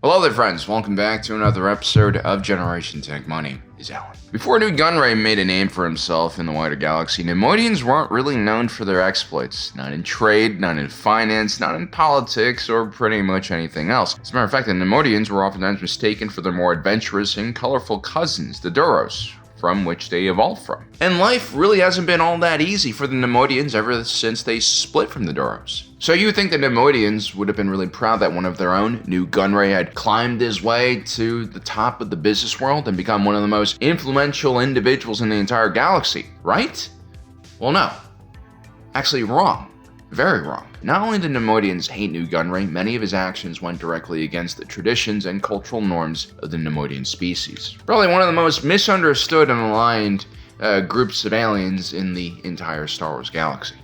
Hello there friends, welcome back to another episode of Generation Tech. My name is Alan. Before Nute Gunray made a name for himself in the wider galaxy, Neimoidians weren't really known for their exploits. Not in trade, not in finance, not in politics, or pretty much anything else. As a matter of fact, the Neimodians were oftentimes mistaken for their more adventurous and colorful cousins, the Duros, from which they evolved from. And life really hasn't been all that easy for the Neimoidians ever since they split from the Duros. So you would think the Neimoidians would have been really proud that one of their own, Nute Gunray, had climbed his way to the top of the business world and become one of the most influential individuals in the entire galaxy, right? Well, no. Actually, wrong. Very wrong. Not only did Neimoidians hate Nute Gunray, many of his actions went directly against the traditions and cultural norms of the Neimoidian species. Probably one of the most misunderstood and aligned groups of aliens in the entire Star Wars galaxy.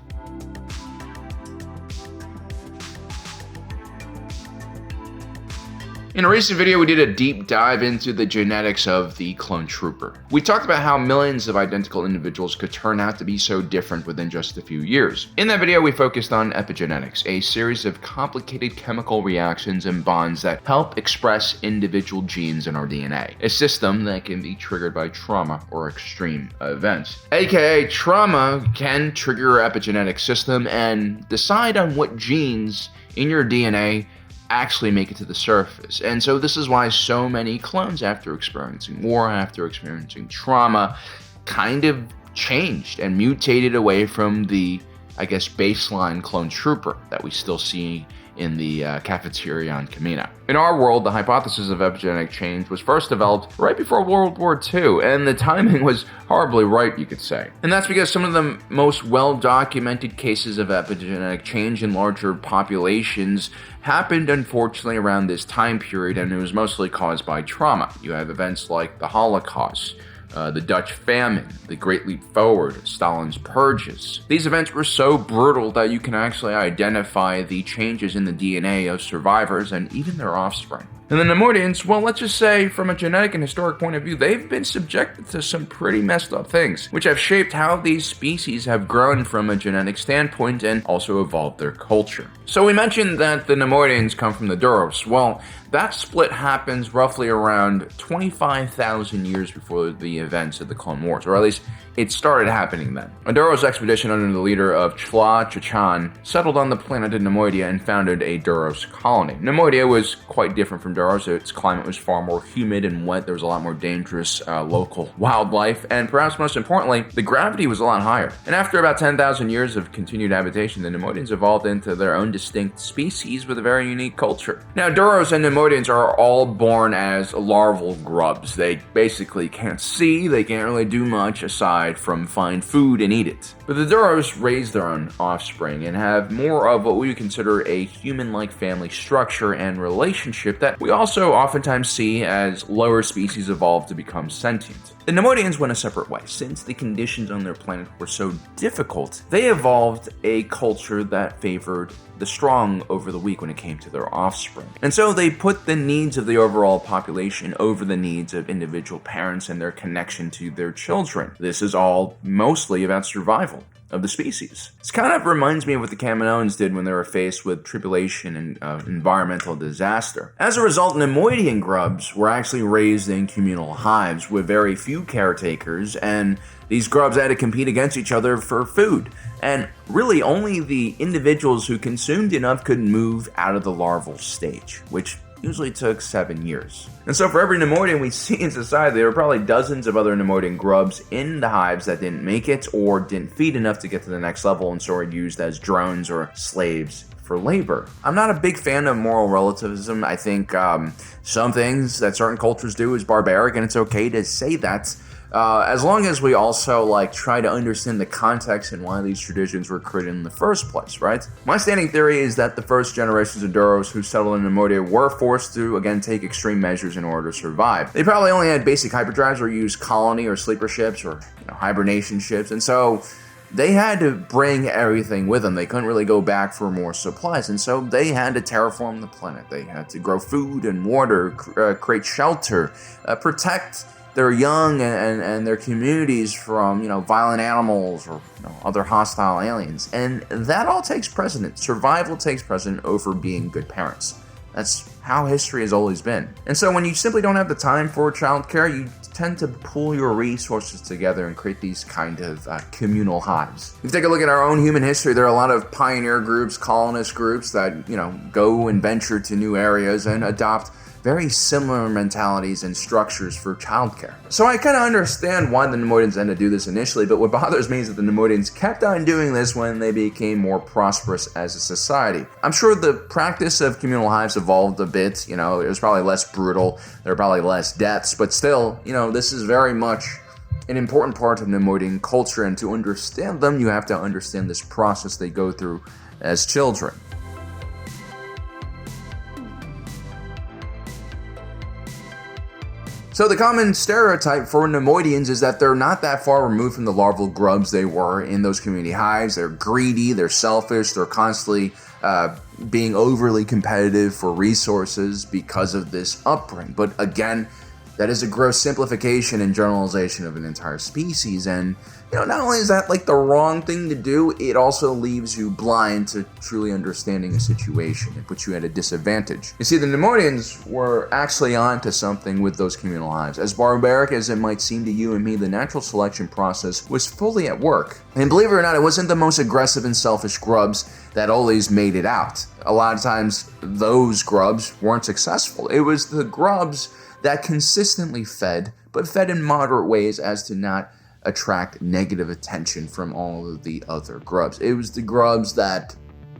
In a recent video, we did a deep dive into the genetics of the clone trooper. We talked about how millions of identical individuals could turn out to be so different within just a few years. In that video, we focused on epigenetics, a series of complicated chemical reactions and bonds that help express individual genes in our DNA, a system that can be triggered by trauma or extreme events. AKA, trauma can trigger your epigenetic system and decide on what genes in your DNA actually make it to the surface. And so this is why so many clones, after experiencing war, after experiencing trauma, kind of changed and mutated away from the, baseline clone trooper that we still see in the cafeteria on Kamino. In our world, the hypothesis of epigenetic change was first developed right before World War II, and the timing was horribly right, you could say. And that's because some of the most well-documented cases of epigenetic change in larger populations happened, unfortunately, around this time period, and it was mostly caused by trauma. You have events like the Holocaust, the Dutch famine, the Great Leap Forward, Stalin's purges. These events were so brutal that you can actually identify the changes in the DNA of survivors and even their offspring. And the Neimoidians, well, let's just say from a genetic and historic point of view, they've been subjected to some pretty messed up things, which have shaped how these species have grown from a genetic standpoint and also evolved their culture. So we mentioned that the Neimoidians come from the Duros. Well, that split happens roughly around 25,000 years before the events of the Clone Wars, or at least it started happening then. A Duros expedition under the leader of Chla Chachan settled on the planet of Neimoidia and founded a Duros colony. Neimoidia was quite different from Duros. Its climate was far more humid and wet. There was a lot more dangerous local wildlife, and perhaps most importantly, the gravity was a lot higher. And after about 10,000 years of continued habitation, the Neimoidians evolved into their own distinct species with a very unique culture. Now, Duros and Neimoidians are all born as larval grubs. They basically can't see, they can't really do much aside from find food and eat it. But the Duros raise their own offspring and have more of what we would consider a human-like family structure and relationship that we also oftentimes see as lower species evolve to become sentient. The Neimoidians went a separate way. Since the conditions on their planet were so difficult, they evolved a culture that favored the strong over the weak when it came to their offspring. And so they put the needs of the overall population over the needs of individual parents and their connection to their children. This is all mostly about survival of the species. This kind of reminds me of what the Kaminoans did when they were faced with tribulation and environmental disaster. As a result, Neimoidian grubs were actually raised in communal hives with very few caretakers, and these grubs had to compete against each other for food. And really, only the individuals who consumed enough could move out of the larval stage, which usually took 7 years. And so for every Neimoidian we see in society, there were probably dozens of other Neimoidian grubs in the hives that didn't make it or didn't feed enough to get to the next level and so were used as drones or slaves for labor. I'm not a big fan of moral relativism. I think some things that certain cultures do is barbaric, and it's okay to say that. As long as we also try to understand the context and why these traditions were created in the first place, right? My standing theory is that the first generations of Duros who settled in Neimoidia were forced to, again, take extreme measures in order to survive. They probably only had basic hyperdrives or used colony or sleeper ships or hibernation ships, and so they had to bring everything with them. They couldn't really go back for more supplies, and so they had to terraform the planet. They had to grow food and water, create shelter, protect their young and their communities from, violent animals or other hostile aliens. And that all takes precedence. Survival takes precedent over being good parents. That's how history has always been. And so when you simply don't have the time for childcare, you tend to pool your resources together and create these kind of communal hives. If you take a look at our own human history, there are a lot of pioneer groups, colonist groups that, go and venture to new areas and adopt very similar mentalities and structures for childcare. So I kind of understand why the Neimoidians had to do this initially, but what bothers me is that the Neimoidians kept on doing this when they became more prosperous as a society. I'm sure the practice of communal hives evolved a bit, it was probably less brutal, there were probably less deaths, but still, this is very much an important part of Neimoidian culture, and to understand them, you have to understand this process they go through as children. So the common stereotype for Neimoidians is that they're not that far removed from the larval grubs they were in those community hives. They're greedy, they're selfish, they're constantly being overly competitive for resources because of this upbringing. But again, that is a gross simplification and generalization of an entire species, and not only is that the wrong thing to do, it also leaves you blind to truly understanding a situation. It puts you at a disadvantage. You see, the Neimoidians were actually onto something with those communal hives. As barbaric as it might seem to you and me, the natural selection process was fully at work. And believe it or not, it wasn't the most aggressive and selfish grubs that always made it out. A lot of times, those grubs weren't successful. It was the grubs that consistently fed, but fed in moderate ways as to not attract negative attention from all of the other grubs. It was the grubs that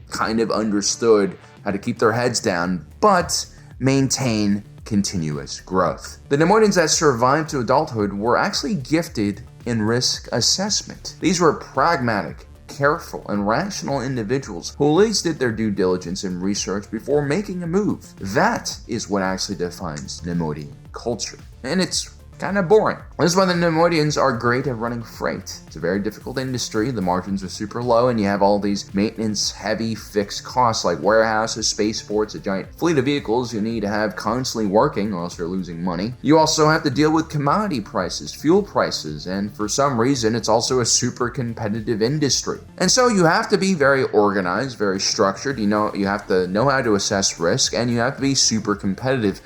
kind of understood how to keep their heads down, but maintain continuous growth. The Neimoidians that survived to adulthood were actually gifted in risk assessment. These were pragmatic, careful, and rational individuals who at least did their due diligence and research before making a move. That is what actually defines Neimoidian culture. And it's kind of boring. This is why the Neimoidians are great at running freight. It's a very difficult industry. The margins are super low, and you have all these maintenance-heavy fixed costs like warehouses, spaceports, a giant fleet of vehicles you need to have constantly working or else you're losing money. You also have to deal with commodity prices, fuel prices, and for some reason, it's also a super competitive industry. And so you have to be very organized, very structured. You have to know how to assess risk, and you have to be super competitive.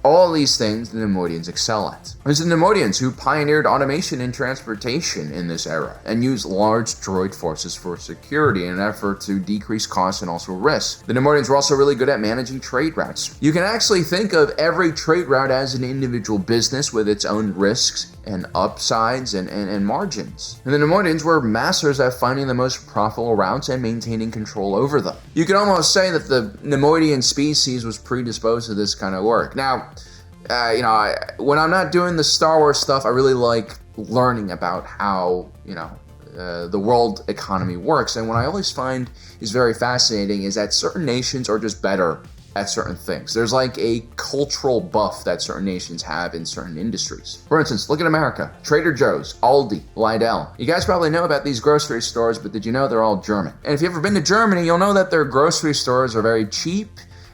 All these things the Neimoidians excel at. It's the Neimoidians who pioneered automation in transportation in this era and used large droid forces for security in an effort to decrease costs and also risk. The Neimoidians were also really good at managing trade routes. You can actually think of every trade route as an individual business with its own risks and upsides and margins. And the Neimoidians were masters at finding the most profitable routes and maintaining control over them. You could almost say that the Neimoidian species was predisposed to this kind of work. Now, when I'm not doing the Star Wars stuff, I really like learning about how, the world economy works. And what I always find is very fascinating is that certain nations are just better at certain things. There's like a cultural buff that certain nations have in certain industries. For instance, look at America. Trader Joe's, Aldi, Lidl. You guys probably know about these grocery stores, but did you know they're all German? And if you've ever been to Germany, you'll know that their grocery stores are very cheap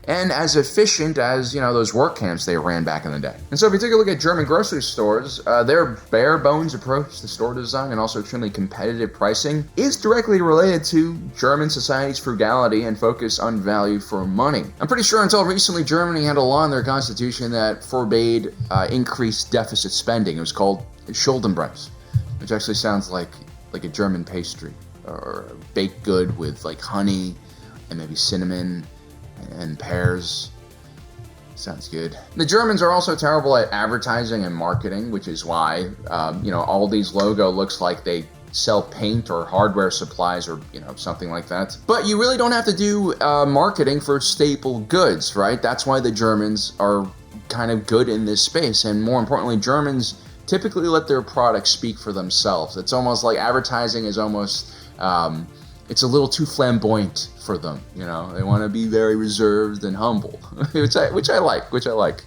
and as efficient as, those work camps they ran back in the day. And so if you take a look at German grocery stores, their bare bones approach to store design and also extremely competitive pricing is directly related to German society's frugality and focus on value for money. I'm pretty sure until recently, Germany had a law in their constitution that forbade increased deficit spending. It was called Schuldenbremse, which actually sounds like a German pastry or a baked good with honey and maybe cinnamon and pears. Sounds good. The Germans are also terrible at advertising and marketing, which is why, Aldi's logo looks like they sell paint or hardware supplies or, something like that. But you really don't have to do marketing for staple goods, right? That's why the Germans are kind of good in this space. And more importantly, Germans typically let their products speak for themselves. It's almost like advertising is almost, it's a little too flamboyant for them, They want to be very reserved and humble, which I like.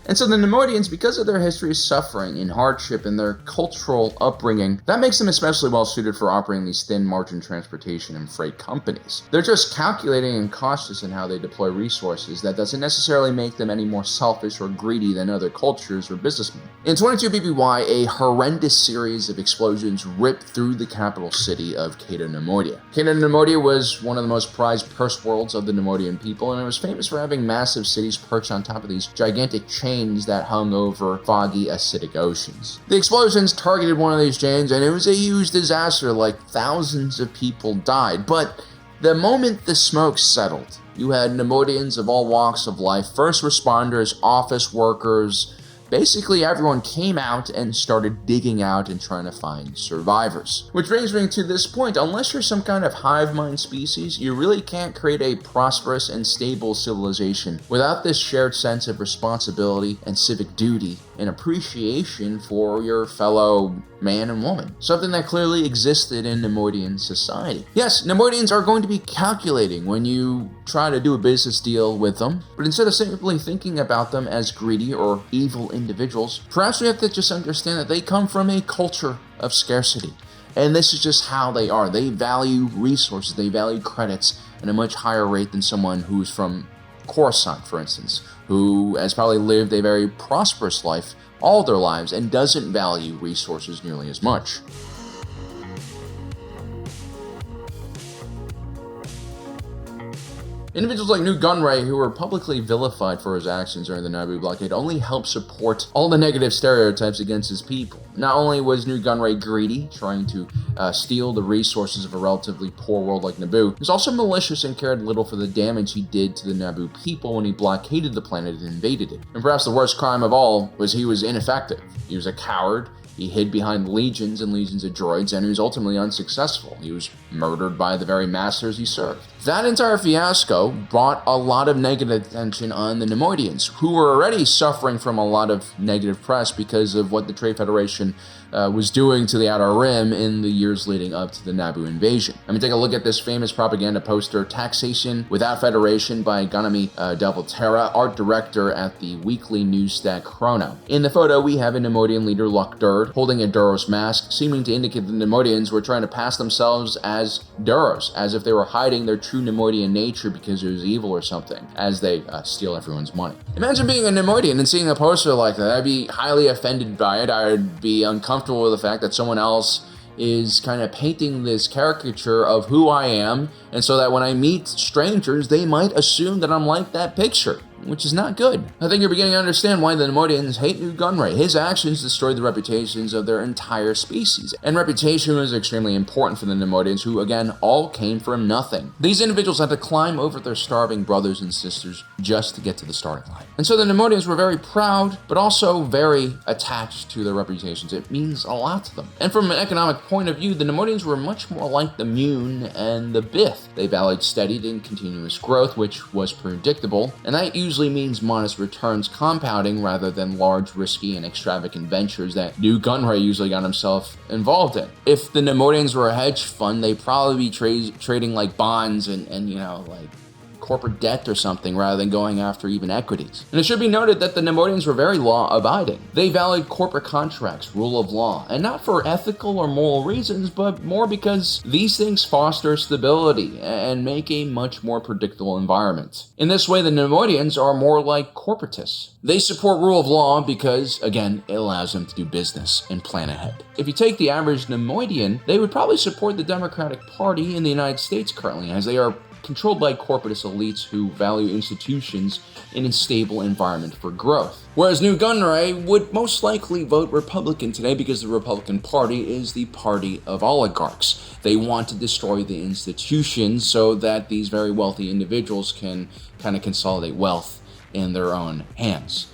And so the Neimoidians, because of their history of suffering and hardship and their cultural upbringing, that makes them especially well suited for operating these thin margin transportation and freight companies. They're just calculating and cautious in how they deploy resources. That doesn't necessarily make them any more selfish or greedy than other cultures or businessmen. In 22 BBY, a horrendous series of explosions ripped through the capital city of Neimoidia. Neimoidia was one of the most prized personal first worlds of the Neimodian people, and it was famous for having massive cities perched on top of these gigantic chains that hung over foggy, acidic oceans. The explosions targeted one of these chains, and it was a huge disaster, like thousands of people died. But the moment the smoke settled, you had Neimodians of all walks of life, first responders, office workers, basically everyone came out and started digging out and trying to find survivors. Which brings me to this point: unless you're some kind of hive mind species, you really can't create a prosperous and stable civilization without this shared sense of responsibility and civic duty and appreciation for your fellow man and woman. Something that clearly existed in Neimoidian society. Yes, Neimoidians are going to be calculating when you try to do a business deal with them, but instead of simply thinking about them as greedy or evil individuals, perhaps we have to just understand that they come from a culture of scarcity. And this is just how they are. They value resources, they value credits at a much higher rate than someone who's from Coruscant, for instance, who has probably lived a very prosperous life all their lives and doesn't value resources nearly as much. Individuals like Nute Gunray, who were publicly vilified for his actions during the Naboo blockade, only helped support all the negative stereotypes against his people. Not only was Nute Gunray greedy, trying to steal the resources of a relatively poor world like Naboo, he was also malicious and cared little for the damage he did to the Naboo people when he blockaded the planet and invaded it. And perhaps the worst crime of all was he was ineffective. He was a coward. He hid behind legions and legions of droids, and he was ultimately unsuccessful. He was murdered by the very masters he served. That entire fiasco brought a lot of negative attention on the Neimoidians, who were already suffering from a lot of negative press because of what the Trade Federation was doing to the Outer Rim in the years leading up to the Naboo invasion. I mean, take a look at this famous propaganda poster, Taxation Without Federation by Ganami Delvatera, art director at the weekly newsstack Chrono. In the photo, we have a Neimoidian leader, Luck Durd, holding a Duros mask, seeming to indicate the Neimoidians were trying to pass themselves as Duros, as if they were hiding their true Neimoidian nature because it was evil or something, as they steal everyone's money. Imagine being a Neimoidian and seeing a poster like that. I'd be highly offended by it. I'd be uncomfortable with the fact that someone else is kind of painting this caricature of who I am, and so that when I meet strangers, they might assume that I'm like that picture, which is not good. I think you're beginning to understand why the Neimoidians hate Nute Gunray. His actions destroyed the reputations of their entire species, and reputation was extremely important for the Neimoidians, who again all came from nothing. These individuals had to climb over their starving brothers and sisters just to get to the starting line. And so the Neimoidians were very proud, but also very attached to their reputations. It means a lot to them. And from an economic point of view, the Neimoidians were much more like the Mun and the Bith. They valued steady and continuous growth, which was predictable, and that usually means modest returns compounding rather than large, risky, and extravagant ventures that Nute Gunray usually got himself involved in. If the Neimoidians were a hedge fund, they'd probably be trading like bonds and like corporate debt or something rather than going after even equities. And it should be noted that the Neimoidians were very law-abiding. They valued corporate contracts, rule of law, and not for ethical or moral reasons, but more because these things foster stability and make a much more predictable environment. In this way, the Neimoidians are more like corporatists. They support rule of law because, again, it allows them to do business and plan ahead. If you take the average Neimoidian, they would probably support the Democratic Party in the United States currently, as they are controlled by corporatist elites who value institutions in a stable environment for growth. Whereas Nute Gunray would most likely vote Republican today because the Republican Party is the party of oligarchs. They want to destroy the institutions so that these very wealthy individuals can kind of consolidate wealth in their own hands.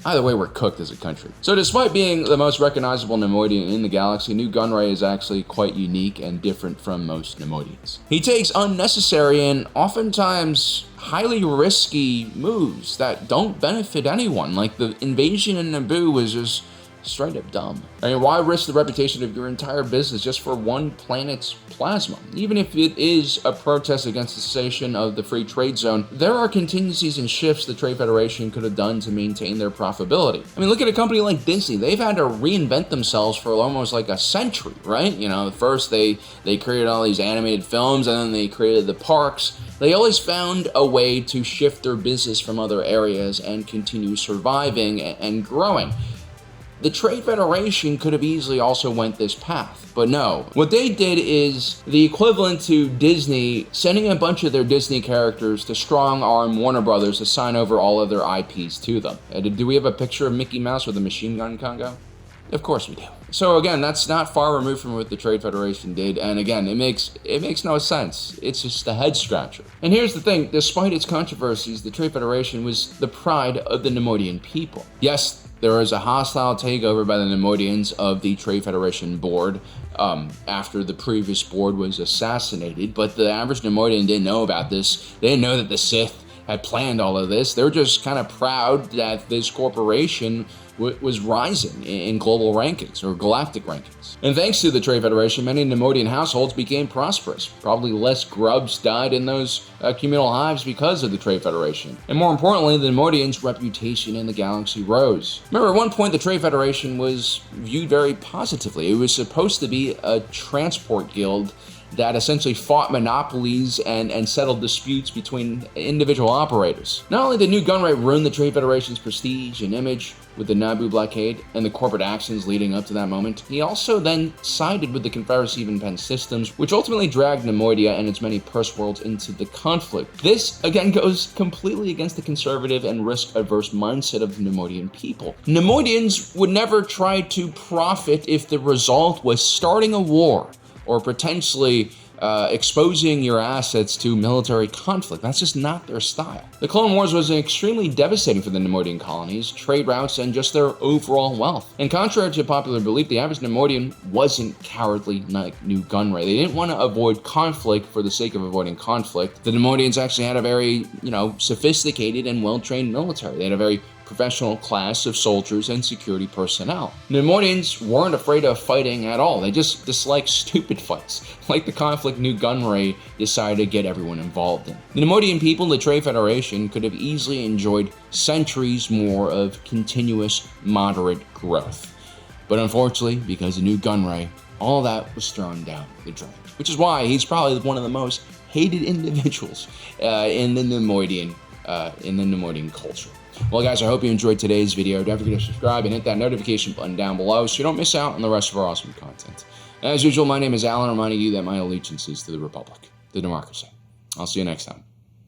Either way, we're cooked as a country. So despite being the most recognizable Neimoidian in the galaxy, Nute Gunray is actually quite unique and different from most Neimoidians. He takes unnecessary and oftentimes highly risky moves that don't benefit anyone. Like the invasion in Naboo was just straight up dumb. I mean, why risk the reputation of your entire business just for one planet's plasma? Even if it is a protest against the cessation of the free trade zone, there are contingencies and shifts the Trade Federation could have done to maintain their profitability. I mean, look at a company like Disney. They've had to reinvent themselves for almost like a century, right? You know, first they created all these animated films, and then they created the parks. They always found a way to shift their business from other areas and continue surviving and growing. The Trade Federation could have easily also went this path, but no. What they did is the equivalent to Disney sending a bunch of their Disney characters to strong-arm Warner Brothers to sign over all of their IPs to them. Do we have a picture of Mickey Mouse with a machine gun, Congo? Of course we do. So again, that's not far removed from what the Trade Federation did, and again, it makes no sense. It's just a head scratcher. And here's the thing, despite its controversies, the Trade Federation was the pride of the Neimodian people. Yes, there was a hostile takeover by the Neimoidians of the Trade Federation board after the previous board was assassinated, but the average Neimoidian didn't know about this. They didn't know that the Sith had planned all of this. They were just kind of proud that this corporation was rising in global rankings or galactic rankings. And thanks to the Trade Federation, many Neimodian households became prosperous. Probably less grubs died in those communal hives because of the Trade Federation. And more importantly, the Neimoidians' reputation in the galaxy rose. Remember, at one point, the Trade Federation was viewed very positively. It was supposed to be a transport guild that essentially fought monopolies and settled disputes between individual operators. Not only did Nute Gunray ruin the Trade Federation's prestige and image with the Naboo blockade and the corporate actions leading up to that moment, he also then sided with the Confederacy and Penn systems, which ultimately dragged Neimoidia and its many purse worlds into the conflict. This, again, goes completely against the conservative and risk-averse mindset of the Neimodian people. Neimoidians would never try to profit if the result was starting a war or potentially exposing your assets to military conflict. That's just not their style. The Clone Wars was extremely devastating for the Neimoidian colonies, trade routes, and just their overall wealth. And contrary to popular belief, the average Neimoidian wasn't cowardly like Nute Gunray. They didn't want to avoid conflict for the sake of avoiding conflict. The Neimoidians actually had a very, sophisticated and well-trained military. They had a very professional class of soldiers and security personnel. Neimoidians weren't afraid of fighting at all. They just disliked stupid fights, like the conflict Nute Gunray decided to get everyone involved in. The Neimodian people, the Trade Federation, could have easily enjoyed centuries more of continuous, moderate growth. But unfortunately, because of Nute Gunray, all that was thrown down the drain, which is why he's probably one of the most hated individuals in the Neimoidian culture. Well, guys, I hope you enjoyed today's video. Don't forget to subscribe and hit that notification button down below so you don't miss out on the rest of our awesome content. As usual, my name is Alan, reminding you that my allegiance is to the Republic, the democracy. I'll see you next time.